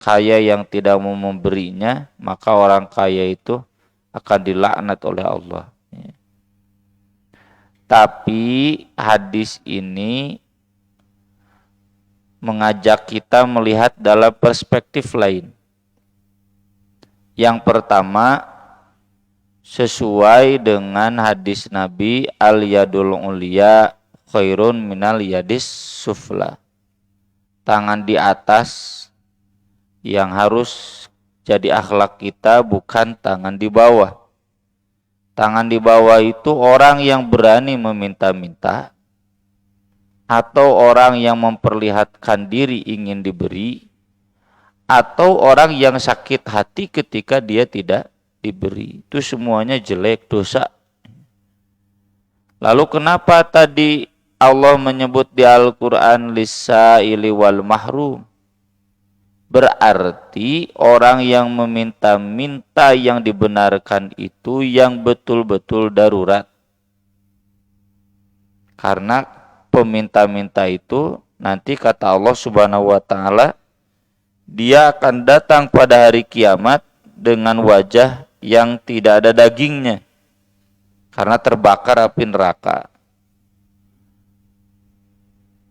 kaya yang tidak mau memberinya, maka orang kaya itu akan dilaknat oleh Allah. Tapi hadis ini mengajak kita melihat dalam perspektif lain. Yang pertama, sesuai dengan hadis Nabi, al-yadul ulya khairun minal yadis sufla. Tangan di atas yang harus jadi akhlak kita, bukan tangan di bawah. Tangan di bawah itu orang yang berani meminta-minta, atau orang yang memperlihatkan diri ingin diberi, atau orang yang sakit hati ketika dia tidak diberi. Itu semuanya jelek, dosa. Lalu kenapa tadi Allah menyebut di Al-Quran lis-sa'ili wal mahrum? Berarti orang yang meminta-minta yang dibenarkan itu yang betul-betul darurat. Karena peminta-minta itu nanti kata Allah Subhanahu wa taala, dia akan datang pada hari kiamat dengan wajah yang tidak ada dagingnya karena terbakar api neraka.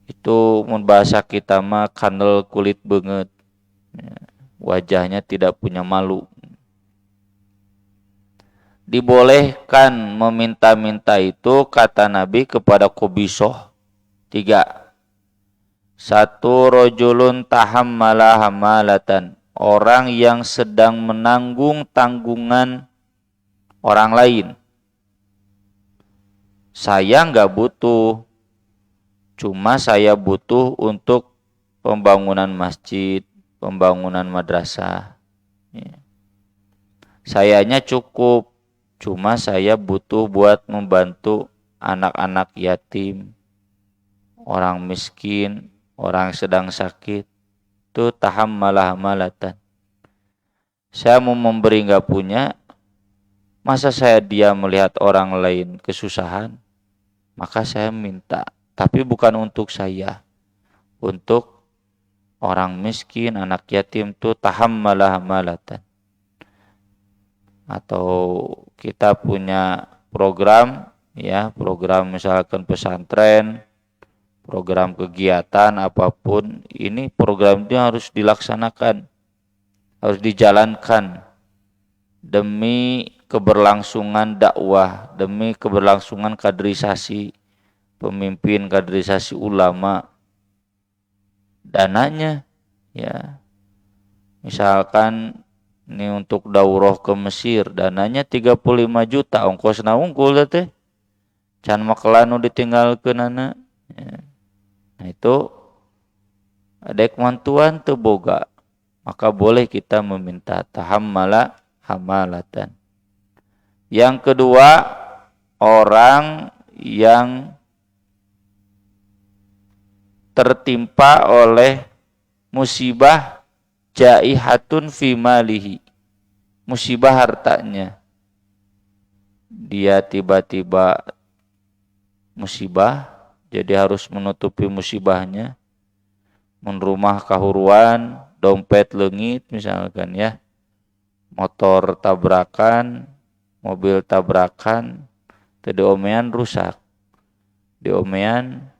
Itu mun bahasa kita mah kandel kulit banget. Wajahnya tidak punya malu. Dibolehkan meminta-minta itu kata Nabi kepada Qobisoh 3. 1. Rojulun tahammala hamalatan, orang yang sedang menanggung tanggungan orang lain. Saya nggak butuh, cuma saya butuh untuk pembangunan masjid, pembangunan madrasah. Sayanya cukup, cuma saya butuh buat membantu anak-anak yatim, orang miskin, orang sedang sakit. Itu tahammala hamalatan. Saya mau memberi nggak punya, masa saya diam melihat orang lain kesusahan? Maka saya minta, tapi bukan untuk saya, untuk orang miskin, anak yatim itu tahammala hamalatan. Atau kita punya program, ya, program misalkan pesantren, program kegiatan apapun, ini program itu harus dilaksanakan, harus dijalankan demi keberlangsungan dakwah, demi keberlangsungan kaderisasi pemimpin, kaderisasi ulama. Dananya, ya, misalkan ini untuk daurah ke Mesir, dananya 35 juta, ongkosna unggul teh, can makelanu ditinggalkeun anak. Ya. Nah itu adek mantuan teu boga, maka boleh kita meminta tahammala hamalatan. Yang kedua, orang yang tertimpa oleh musibah jaihatun fi malihi, musibah hartanya. Dia tiba-tiba musibah, jadi harus menutupi musibahnya. Mun rumah kahuruan, dompet leungit misalkan, ya. Motor tabrakan, mobil tabrakan, teu diomean rusak. Diomean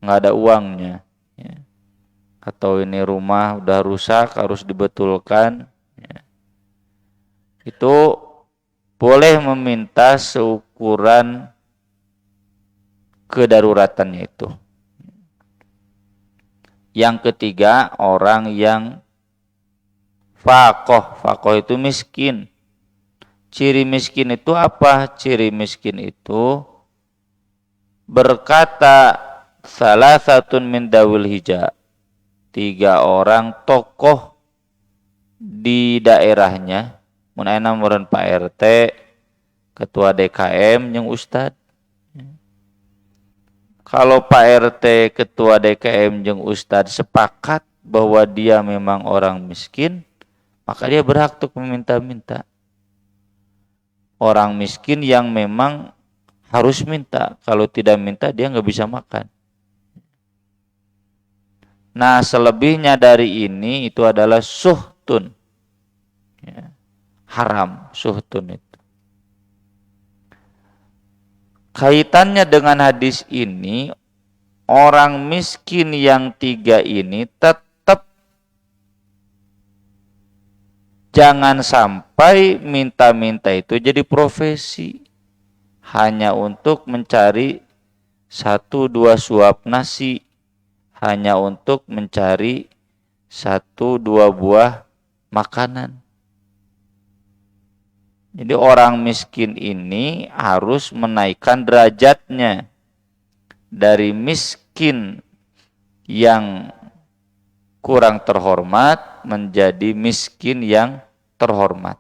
nggak ada uangnya, ya. Atau ini rumah udah rusak harus dibetulkan, ya. Itu boleh meminta seukuran kedaruratannya itu. Yang ketiga, orang yang faqih. Faqih itu miskin. Ciri miskin itu apa? Ciri miskin itu berkata salah satu min dawil hija, 3 orang tokoh di daerahnya, mun ayeuna meureun Pak RT, ketua DKM jeung ustad. Kalau Pak RT, ketua DKM jeung ustad sepakat bahwa dia memang orang miskin, maka dia berhak untuk meminta-minta. Orang miskin yang memang harus minta, kalau tidak minta dia nggak bisa makan. Nah, selebihnya dari ini itu adalah suhtun. Ya, haram, suhtun itu. Kaitannya dengan hadis ini, orang miskin yang 3 ini tetap jangan sampai minta-minta itu jadi profesi. Hanya untuk mencari 1-2 suap nasi, hanya untuk mencari 1-2 buah makanan. Jadi orang miskin ini harus menaikkan derajatnya dari miskin yang kurang terhormat menjadi miskin yang terhormat.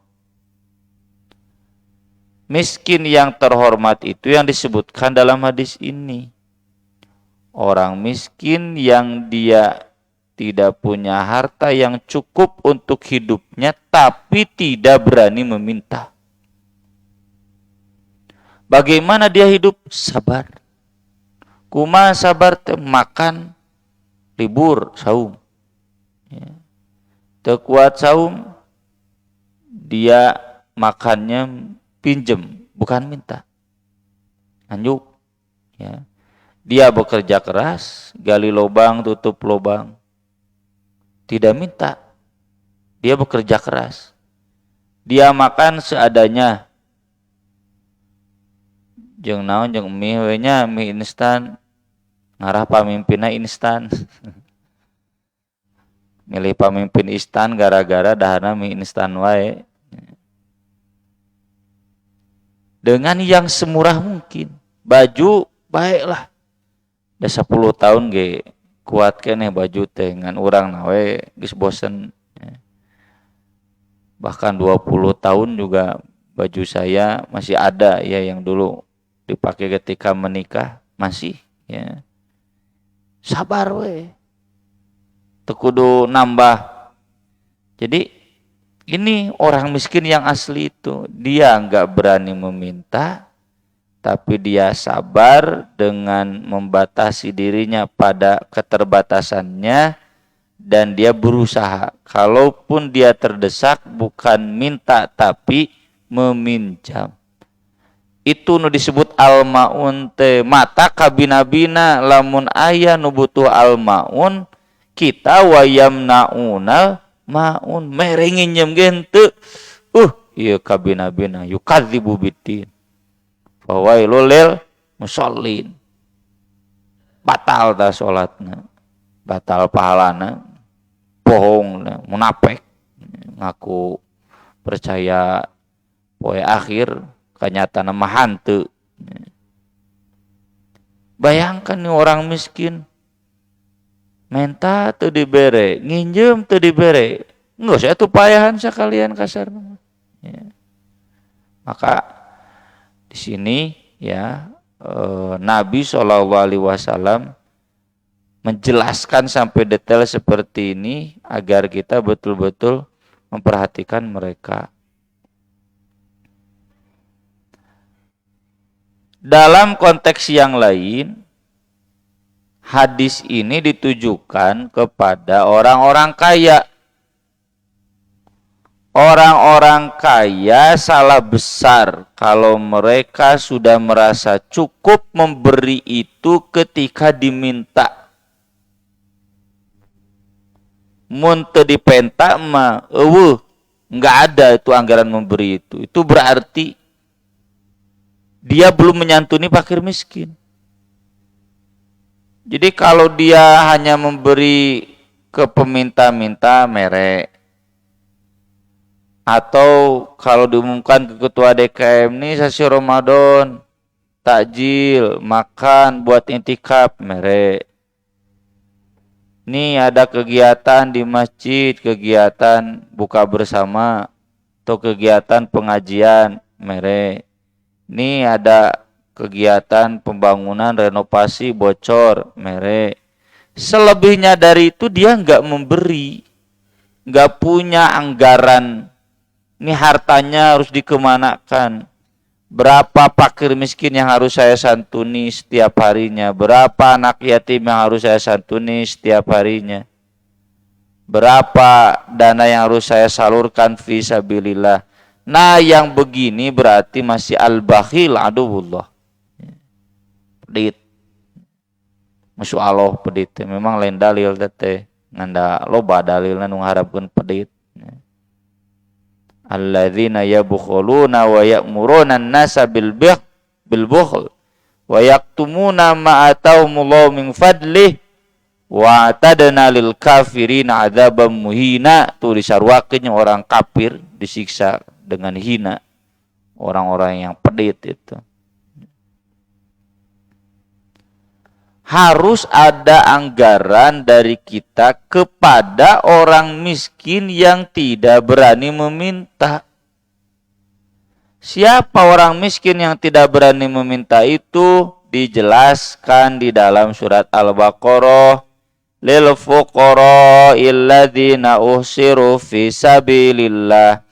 Miskin yang terhormat itu yang disebutkan dalam hadis ini. Orang miskin yang dia tidak punya harta yang cukup untuk hidupnya tapi tidak berani meminta. Bagaimana dia hidup? Sabar. Kumaha sabar teh? Makan, libur, saum. Ya. Teu kuat saum, dia makannya pinjem, bukan minta. Anjuk. Ya. Dia bekerja keras, gali lubang, tutup lubang. Tidak minta. Dia bekerja keras. Dia makan seadanya. Jeung naon jeung mie we nya, mie instan. Ngarah pamimpinna instan. Milih pamimpin instan gara-gara dahana mie instan wae. Dengan yang semurah mungkin. Baju baiklah. Dah 10 tahun ge kuat keneh baju teh ngan urang nawe geus bosen. Bahkan 20 tahun juga baju saya masih ada ya yang dulu dipakai ketika menikah masih ya. Sabar we. Teu kudu nambah. Jadi ini orang miskin yang asli itu, dia enggak berani meminta, tapi dia sabar dengan membatasi dirinya pada keterbatasannya dan dia berusaha. Kalaupun dia terdesak bukan minta tapi meminjam. Itu nu disebut al-maun teh. Mata kabina-bina lamun aya nu butuh al-maun kita wayamnaunal maun merengin njem gente. Ieu kabina-bina yukadzibu biddin. Fawailul lil musallin. Batal dah salatna. Batal pahalana. Bohong, munafik. Ngaku percaya poe akhir kanyatana mah hanteu. Bayangkan nih orang miskin. Menta teu dibere, nginjem teu dibere. Enggak saya tuh payahan sekalian kasarna. Ya. Maka di sini ya Nabi SAW menjelaskan sampai detail seperti ini agar kita betul-betul memperhatikan mereka. Dalam konteks yang lain, hadis ini ditujukan kepada orang-orang kaya. Orang-orang kaya salah besar kalau mereka sudah merasa cukup memberi itu ketika diminta. Mun teu dipenta mah enggak ada itu anggaran memberi itu. Itu berarti dia belum menyantuni fakir miskin. Jadi kalau dia hanya memberi ke peminta-minta merek, atau kalau diumumkan ke ketua DKM nih sasi Ramadan, takjil, makan buat intikaf merek. Nih ada kegiatan di masjid, kegiatan buka bersama, atau kegiatan pengajian merek. Nih ada kegiatan pembangunan renovasi bocor merek. Selebihnya dari itu dia nggak memberi, nggak punya anggaran. Ini hartanya harus dikemanakan. Berapa fakir miskin yang harus saya santuni setiap harinya? Berapa anak yatim yang harus saya santuni setiap harinya? Berapa dana yang harus saya salurkan fi sabilillah? Nah, yang begini berarti masih al-bakhil aduwullah. Pedit. Masya Allah pedit. Memang lain dalil teh. Nganda loba dalilna nu harapkeun pedit. Alladzina yabkhuluna wa ya'muruna an-nasa bil bukhl wa yaktumuna ma atahumullahu min fadlih wa atadna lil kafirin adzaban muhina. Tuh disarwakeun orang kafir disiksa dengan hina, orang-orang yang pedit itu. Harus ada anggaran dari kita kepada orang miskin yang tidak berani meminta. Siapa orang miskin yang tidak berani meminta itu? Dijelaskan di dalam surat Al-Baqarah. Lil fuqara'il ladzina uhsiru fi sabilillah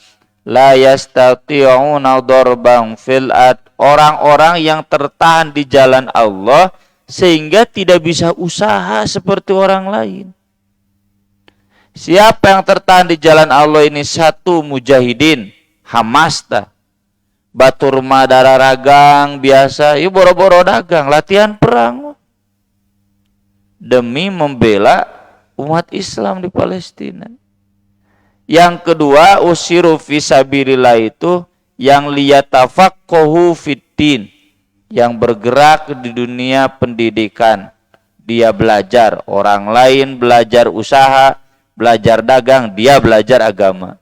la yastati'una darban fil ard. Orang-orang yang tertahan di jalan Allah sehingga tidak bisa usaha seperti orang lain. Siapa yang tertahan di jalan Allah ini? Satu, mujahidin, hamasta, batur madara ragang biasa, yuk boro-boro dagang, latihan perang demi membela umat Islam di Palestina. Yang kedua, usiru fisabilillah itu yang liyatafaqahu fiddin, yang bergerak di dunia pendidikan. Dia belajar, orang lain belajar usaha, belajar dagang, dia belajar agama.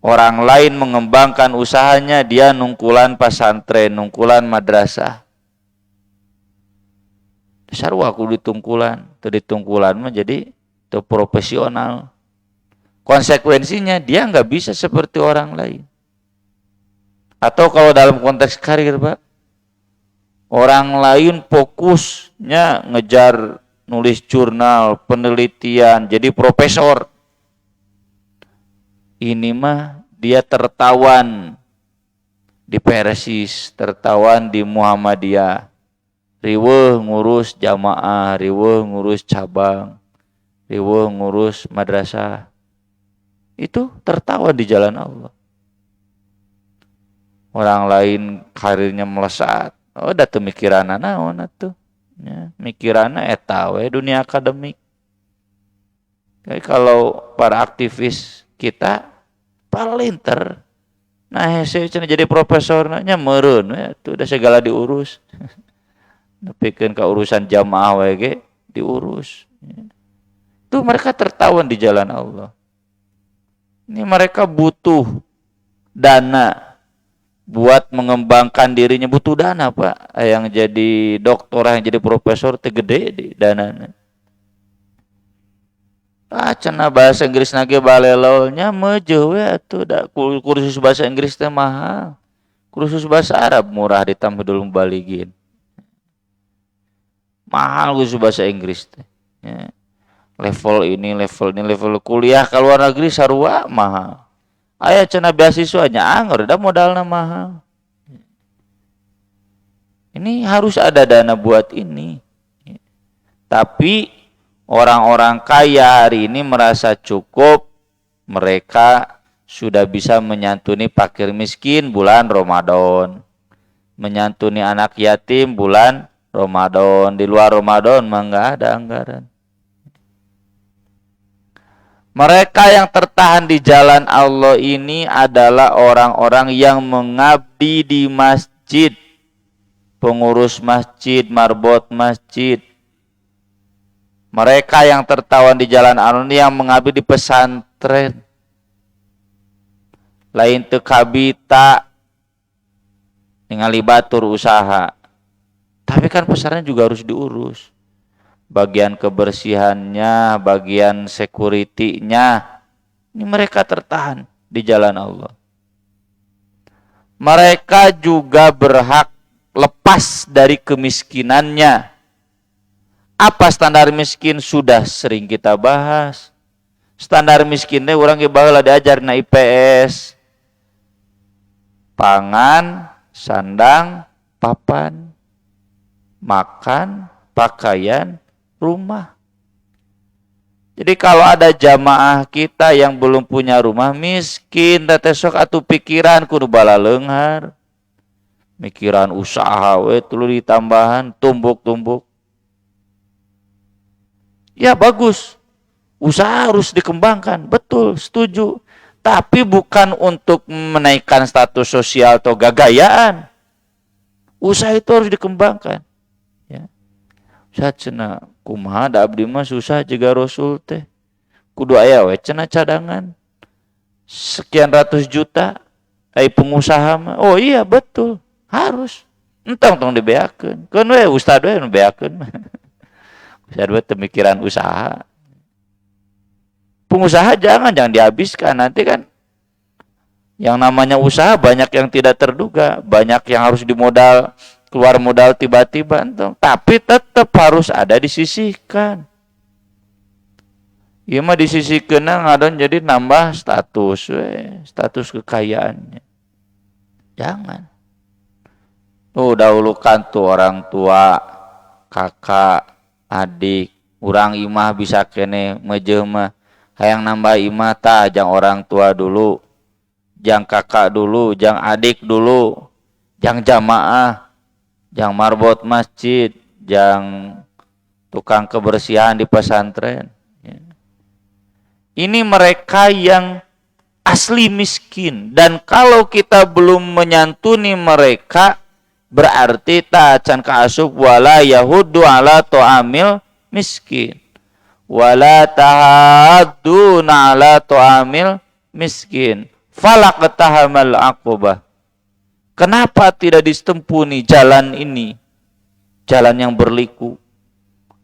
Orang lain mengembangkan usahanya, dia nungkulan pesantren, nungkulan madrasah. Sarua aku ditungkulan, ditungkulan mah jadi itu profesional. Konsekuensinya dia nggak bisa seperti orang lain. Atau kalau dalam konteks karir, Pak, orang lain fokusnya ngejar nulis jurnal, penelitian, jadi profesor. Ini mah dia tertawan di Persis, tertawan di Muhammadiyah. Riweuh ngurus jamaah, riweuh ngurus cabang, riweuh ngurus madrasah. Itu tertawan di jalan Allah. Orang lain karirnya melesat, oh da teu mikiranna naon atuh. Ya, mikiranna eta we dunia akademik. Jadi kalau para aktivis kita palinter, nah hese cenah jadi profesor nya meureun we atuh da segala diurus. Nepikeun ka urusan jamaah we ge diurus. Itu mereka tertawan di jalan Allah. Ini mereka butuh dana buat mengembangkan dirinya, butuh dana, Pak. Yang jadi doktor, yang jadi profesor teh gede di danana. Cenah bahasa Inggris nage balelolnya meujeul we atuh da kursus bahasa Inggris teh mahal. Kursus bahasa Arab murah di Tamhidul Mubalighin. Mahal kursus bahasa Inggris teh. Ya. Level ini, level kuliah ke luar negeri sarua mahal. Aya cenah beasiswanya anggur da modalna mahal. Ini harus ada dana buat ini. Tapi orang-orang kaya hari ini merasa cukup, mereka sudah bisa menyantuni fakir miskin bulan Ramadan, menyantuni anak yatim bulan Ramadan. Di luar Ramadan mah enggak ada anggaran. Mereka yang tertahan di jalan Allah ini adalah orang-orang yang mengabdi di masjid, pengurus masjid, marbot masjid. Mereka yang tertawan di jalan Allah ini yang mengabdi di pesantren. Lain teu kabita ningali batur usaha. Tapi kan pesantren juga harus diurus. Bagian kebersihannya, bagian security-nya, ini mereka tertahan di jalan Allah. Mereka juga berhak lepas dari kemiskinannya. Apa standar miskin? Sudah sering kita bahas. Standar miskinnya orang ge baheula diajar na IPS. pangan, sandang, papan, makan, pakaian, rumah. Jadi kalau ada jamaah kita yang belum punya rumah, miskin, teh sok atuh pikiran kudu bala leunghar. Mikiran usaha we tuluy ditambahan tumbuk-tumbuk. Ya bagus. Usaha harus dikembangkan, betul, setuju. Tapi bukan untuk menaikkan status sosial atau gagayaan. Usaha itu harus dikembangkan. Ya. Saat cenah kumaha da abdi mah susah juga Rasul teh. Kudu aya we cenah cadangan. Sekian ratus juta ai pengusaha mah. Oh iya betul, harus. Entong tong dibeakeun. Keun we ustad we nu beakeun mah. Ustad we pemikiran usaha. Pengusaha jangan dihabiskan, nanti kan yang namanya usaha banyak yang tidak terduga, banyak yang harus keluar modal tiba-tiba, tapi tetap harus ada disisihkan. Ieu mah disisihkeun ngadon jadi nambah status kekayaannya. Jangan. Dahulukan tuh orang tua, kakak, adik, urang imah bisa kene meujeum mah hayang nambah imah tah jang orang tua dulu, jang kakak dulu, jang adik dulu, jang jamaah, jang marbot masjid, jang tukang kebersihan di pesantren. Ini mereka yang asli miskin, dan kalau kita belum menyantuni mereka berarti ta'acan ka'asub wala yahudu ala to'amil miskin wala tahadduna ala to'amil miskin falaqtahamal aqobah. Kenapa tidak ditempuni jalan ini, jalan yang berliku?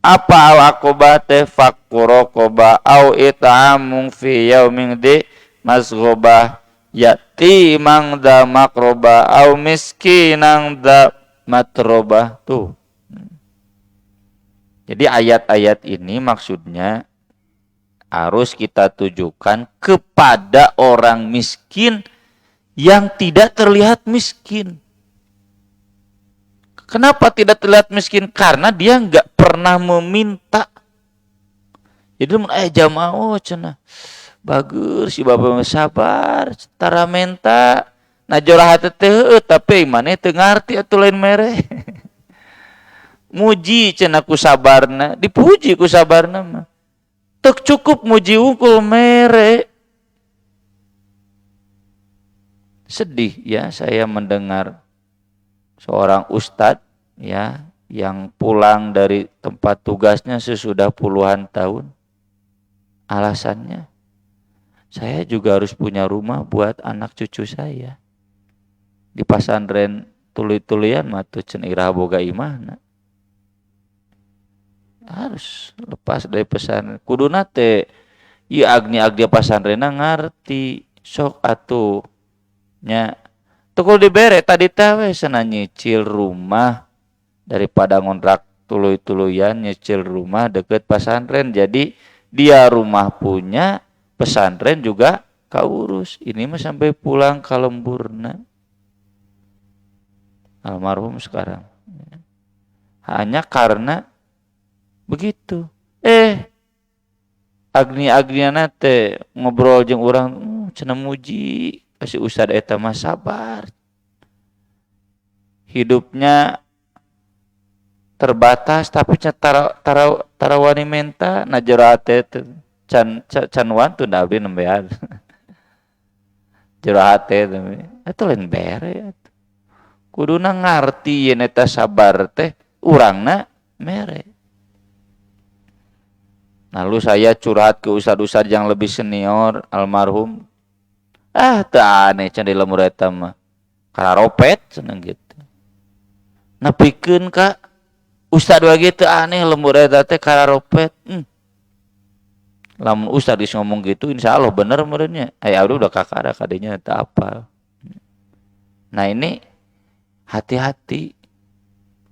Apa al-aqobah teh? Fakkuraqobah au it'amung fi yaumin di masghobah yatimang da makrobah au miskinang da matrobah. Tuh. Jadi ayat-ayat ini maksudnya harus kita tujukan kepada orang miskin yang tidak terlihat miskin. Kenapa tidak terlihat miskin? Karena dia nggak pernah meminta. Jadi jamaah cenah bagus si bapak sabar tara menta najora hate teh tapi mane teu ngarti atuh lain mere. Muji cenah ku sabarna, dipuji ku sabarna mah. Tek cukup muji unggul mere. Sedih ya saya mendengar seorang ustadz ya yang pulang dari tempat tugasnya sesudah puluhan tahun. Alasannya, saya juga harus punya rumah buat anak cucu saya. Di pasantren tuluy-tuluyan mah teu cenah iraha boga imahna. Harus lepas dari pesantren. Kuduna teh ieu agni-agni pasantrenna ngarti sok atuh nya tukul dibere tadi teh we sana nyicil rumah daripada ngontrak tuluy-tuluyan, nyicil rumah deket pesantren. Jadi dia rumah punya, pesantren juga kaurus. Ini mah sampai pulang ka lemburna. Almarhum sekarang. Hanya karena begitu. Agni-agniana teh ngobrol jeung urang cenah muji kasih ustad eta mah sabar. Hidupnya terbatas tapi tara wani menta najera teh can wantu da abdi nembean. Jero hate teh atuh lain bere atuh. Kuduna ngarti yen eta sabar teh urangna mere. Lalu saya curhat ke ustad-ustad yang lebih senior almarhum. Teu aneh can di lemur eta mah. Kararopet cenah gitu. Nepikeun ka ustad we teu aneh lemur eta teh kararopet. Lamun ustad geus ngomong gitu insyaallah bener meureunnya. Aya udah kakara kadinya teu apal. Nah ini hati-hati.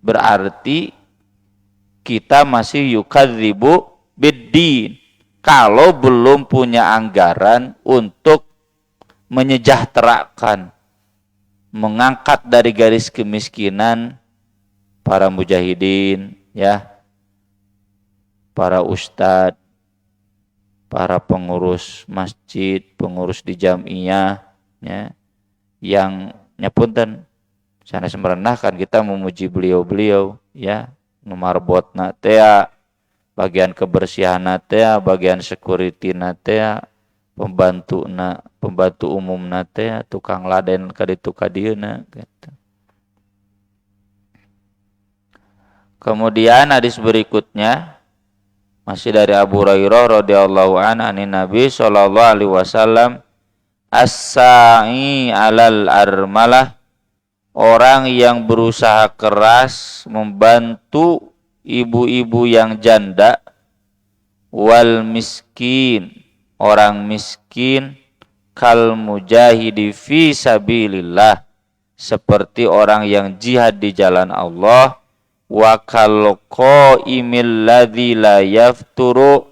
Berarti kita masih yukadzibu biddin. Kalau belum punya anggaran untuk menyejahterakan mengangkat dari garis kemiskinan para mujahidin, ya, para ustadz, para pengurus masjid, pengurus di jamiah, ya, yang nyapunten sanes merendahkan kita memuji beliau-beliau, ya, numarbotna teh, bagian kebersihan teh, bagian security teh, pembantu umum teh, tukang laden kaditu kadieuna gitu. Kemudian hadis berikutnya masih dari Abu Hurairah radhiyallahu anin Nabi sallallahu alaihi wasallam, as-sa'i 'alal armalah, orang yang berusaha keras membantu ibu-ibu yang janda, wal miskin, orang miskin, kal mujahidi fi sabilillah, seperti orang yang jihad di jalan Allah, wa kal qaimil ladzi la yafturu,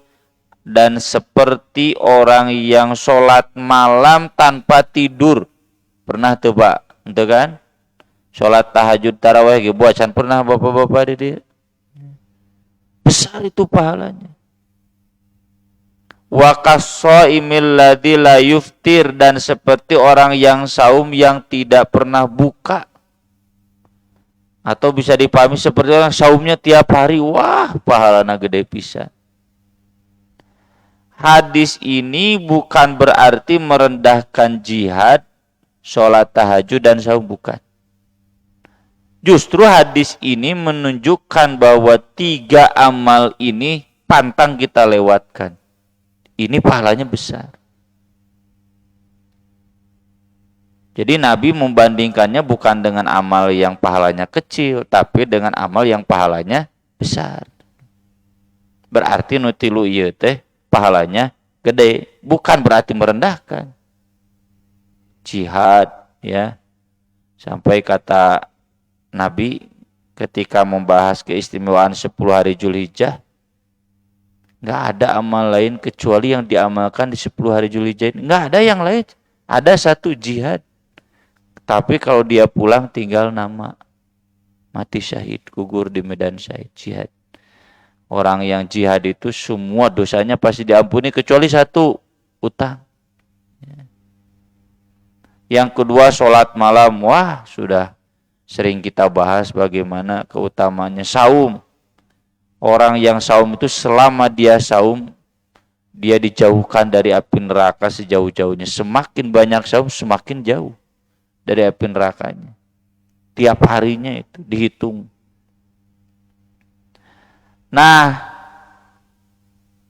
dan seperti orang yang sholat malam tanpa tidur. Pernah tuh Pak, itu kan? Sholat tahajud tarawih ge buacan pernah bapak-bapak di dia. Besar itu pahalanya. Wa qasaimil ladzi la yuftir, dan seperti orang yang saum yang tidak pernah buka. Atau bisa dipahami seperti orang saumnya tiap hari, wah pahalana gede pisan. Hadis ini bukan berarti merendahkan jihad, sholat tahajud dan saum, bukan. Justru hadis ini menunjukkan bahwa 3 amal ini pantang kita lewatkan. Ini pahalanya besar. Jadi Nabi membandingkannya bukan dengan amal yang pahalanya kecil, tapi dengan amal yang pahalanya besar. Berarti nutilu ieu teh pahalanya gede, bukan berarti merendahkan. Jihad, ya. Sampai kata Nabi ketika membahas keistimewaan 10 hari Zulhijjah, enggak ada amal lain kecuali yang diamalkan di 10 hari Zulhijjah. Enggak ada yang lain. Ada satu, jihad. Tapi kalau dia pulang tinggal nama, mati syahid, gugur di medan syahid, jihad. Orang yang jihad itu semua dosanya pasti diampuni kecuali satu, utang. Yang kedua, sholat malam. Wah, sudah sering kita bahas bagaimana keutamaannya. Saum. Orang yang saum itu selama dia saum, dia dijauhkan dari api neraka sejauh-jauhnya. Semakin banyak saum, semakin jauh dari api nerakanya. Tiap harinya itu dihitung. Nah,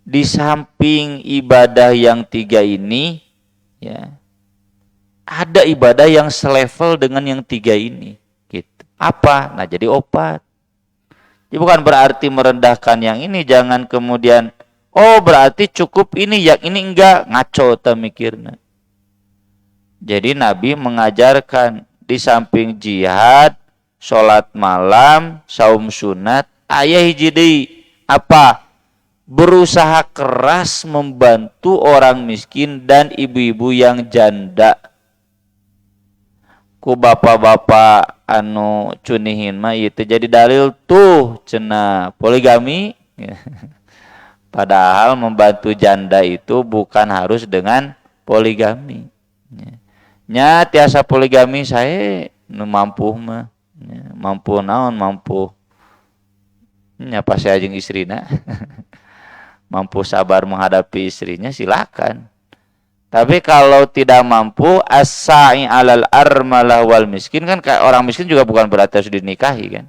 di samping ibadah yang 3 ini, ya, ada ibadah yang selevel dengan yang 3 ini. Gitu. Apa? Nah, jadi obat. Jadi bukan berarti merendahkan yang ini, jangan kemudian, oh berarti cukup ini, yang ini enggak, ngaco ta mikirna. Jadi Nabi mengajarkan di samping jihad, sholat malam, saum sunat, aya hiji deui, apa? Berusaha keras membantu orang miskin dan ibu-ibu yang janda. Ku bapak-bapak anu cunihin mah itu jadi dalil tuh cenah poligami. Padahal membantu janda itu bukan harus dengan poligami. Nya tiasa poligami saya nu mampu mah. Mampu naon, mampu nya pas saya jeung istrina. Mampu sabar menghadapi istrinya silakan. Tapi kalau tidak mampu, as-sa'i 'alal armalah wal miskin, kan orang miskin juga bukan berarti harus dinikahi kan.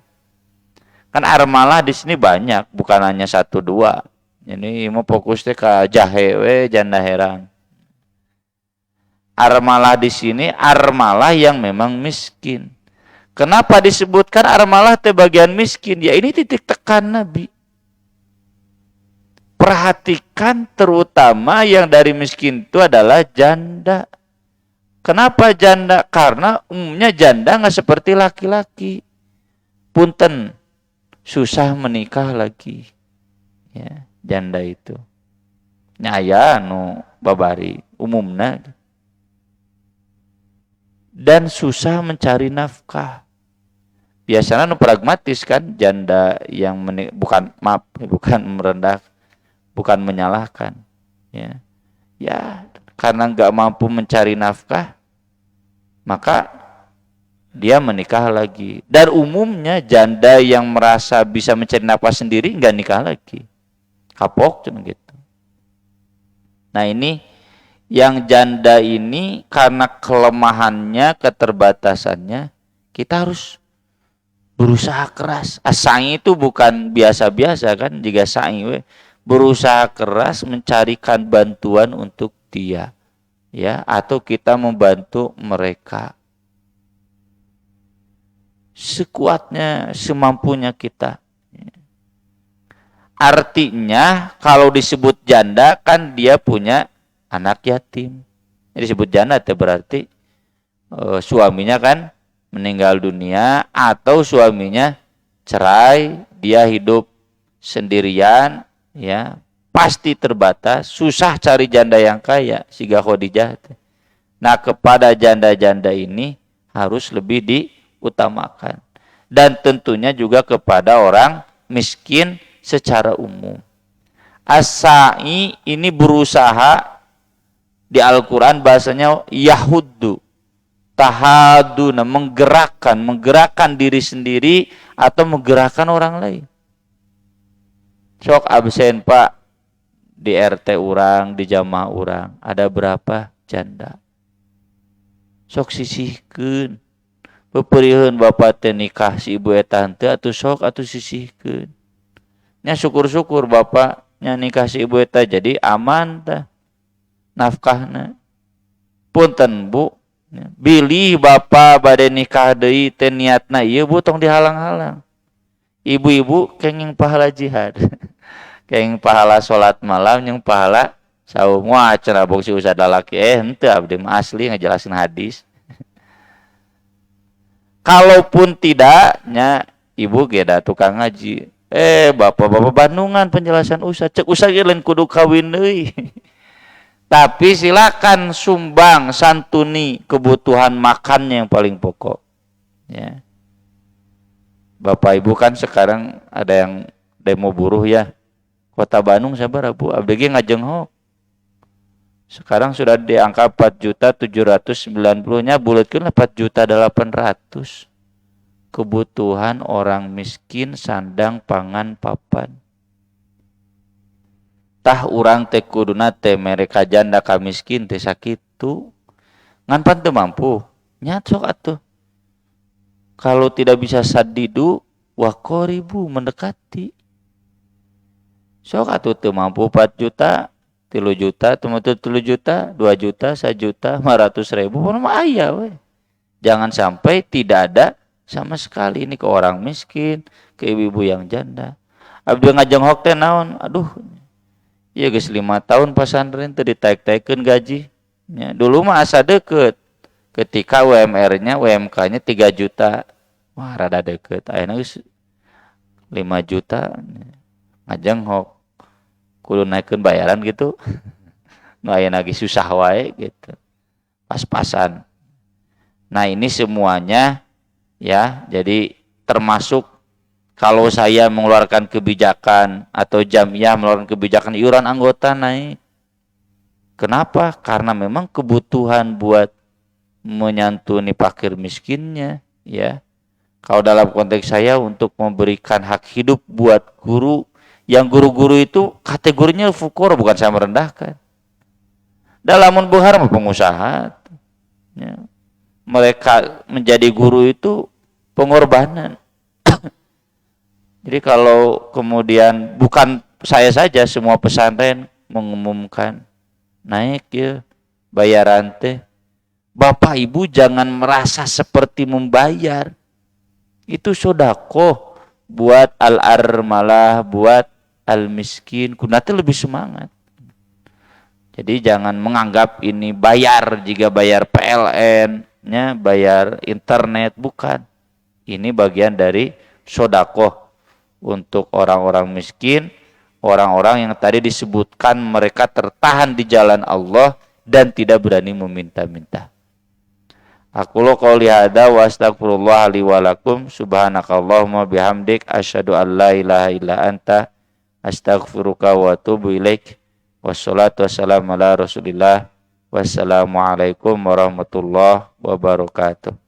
Kan armalah di sini banyak, bukan hanya 1 2. Ini mau fokusnya ke jahe we janda herang. Armalah di sini armalah yang memang miskin. Kenapa disebutkan armalah teh bagian miskin? Ya ini titik tekan Nabi. Perhatikan terutama yang dari miskin itu adalah janda. Kenapa janda? Karena umumnya janda nggak seperti laki-laki. Punten, susah menikah lagi. Ya, janda itu. Nyaya nu babari umumna. dan susah mencari nafkah. Biasanya pragmatis kan janda yang bukan merendah, bukan menyalahkan, ya. Ya, karena nggak mampu mencari nafkah, maka dia menikah lagi. Dan umumnya janda yang merasa bisa mencari nafkah sendiri nggak nikah lagi, kapok cuma gitu. Nah ini yang janda ini karena kelemahannya, keterbatasannya, kita harus berusaha keras. Sa'i itu bukan biasa-biasa kan, jika sa'i berusaha keras mencarikan bantuan untuk dia, ya, atau kita membantu mereka sekuatnya, semampunya kita. Artinya kalau disebut janda kan dia punya anak yatim. Jadi disebut janda itu berarti suaminya kan meninggal dunia atau suaminya cerai, dia hidup sendirian, ya, pasti terbatas, susah cari janda yang kaya, siga Khadijah. Nah, kepada janda-janda ini harus lebih diutamakan. Dan tentunya juga kepada orang miskin secara umum. As-sa'i ini berusaha, di Al-Quran bahasanya yahuddu, tahaduna, menggerakkan diri sendiri atau menggerakkan orang lain. Sok absen Pak di RT orang, di jamaah orang, ada berapa janda? Sok sisihkeun, beperieun bapak teh nikah si ibu eta teh atuh sok atuh sisihkeun. Nya syukur-syukur bapaknya nikah si ibu eta jadi aman tah nafkahna. Punten Bu, bilih bapak bade nikah deui teh niatna ieu Bu tong dihalang-halang. Ibu-ibu kenging pahala jihad. Kenging pahala salat malam yang pahala saum. Wah cenah bok si ustad lalaki henteu abdi mah asli ngajelasin hadis. Kalaupun tidaknya ibu ge da tukang ngaji. Bapak-bapak Bandungan penjelasan ustad. Cek ustad ge lain kudu kawin deui. Tapi silakan sumbang, santuni kebutuhan makannya yang paling pokok. Ya. Bapak Ibu kan sekarang ada yang demo buruh ya. Kota Bandung sabar Bu, abdi ge ngajenghok. Sekarang sudah di angka 4.790-nya bulatkeun 4.800.000. Kebutuhan orang miskin sandang pangan papan. Tah urang teh kuduna teh mereka janda ka miskin teh sakitu. Ngan pan teu mampu. Nya sok atuh. Kalau tidak bisa sadidu wa qoribu, mendekati. Sok atuh teu mampu 4 juta, 3 juta, teu 3 juta, 2 juta, 1 juta, 500.000 pun mah aya we. Jangan sampai tidak ada sama sekali ini ke orang miskin, ke ibu-ibu yang janda. Abdi ngajenghok teh naon? Aduh. Iya geus 5 tahun pesantren teu ditaek-taekeun gaji. Ya, dulu mah asa deukeut. Ketika UMR-nya, UMK-nya 3 juta. Wah, rada deukeut. Ayeuna geus 5 juta. Ngajenghok. Kudu naikkeun bayaran gitu. Nu ayeuna ge susah wae gitu. Pas-pasan. Nah, ini semuanya ya, jadi termasuk kalau saya mengeluarkan kebijakan atau jamiah mengeluarkan kebijakan iuran anggota naik. Kenapa? Karena memang kebutuhan buat menyantuni fakir miskinnya, ya. Kalau dalam konteks saya untuk memberikan hak hidup buat guru, yang guru-guru itu kategorinya fukor, bukan saya merendahkan. Dalam buhar mah pengusaha, ya. Mereka menjadi guru itu pengorbanan. Jadi kalau kemudian bukan saya saja, semua pesantren mengumumkan naik ya bayaran teh. Bapak Ibu jangan merasa seperti membayar. Itu sedekah buat al-armalah, buat al-miskin. Kunate lebih semangat. Jadi jangan menganggap ini bayar jika bayar PLN-nya, bayar internet, bukan. Ini bagian dari sedekah untuk orang-orang miskin, orang-orang yang tadi disebutkan mereka tertahan di jalan Allah dan tidak berani meminta-minta. Aqulu qouli hadza wa astaghfirullah li wa lakum subhanakallahumma bihamdik asyhadu an la ilaha illa anta astaghfiruka wa atubu ilaik. Wassalatu wassalamu ala Rasulillah. Wassalamualaikum warahmatullahi wabarakatuh.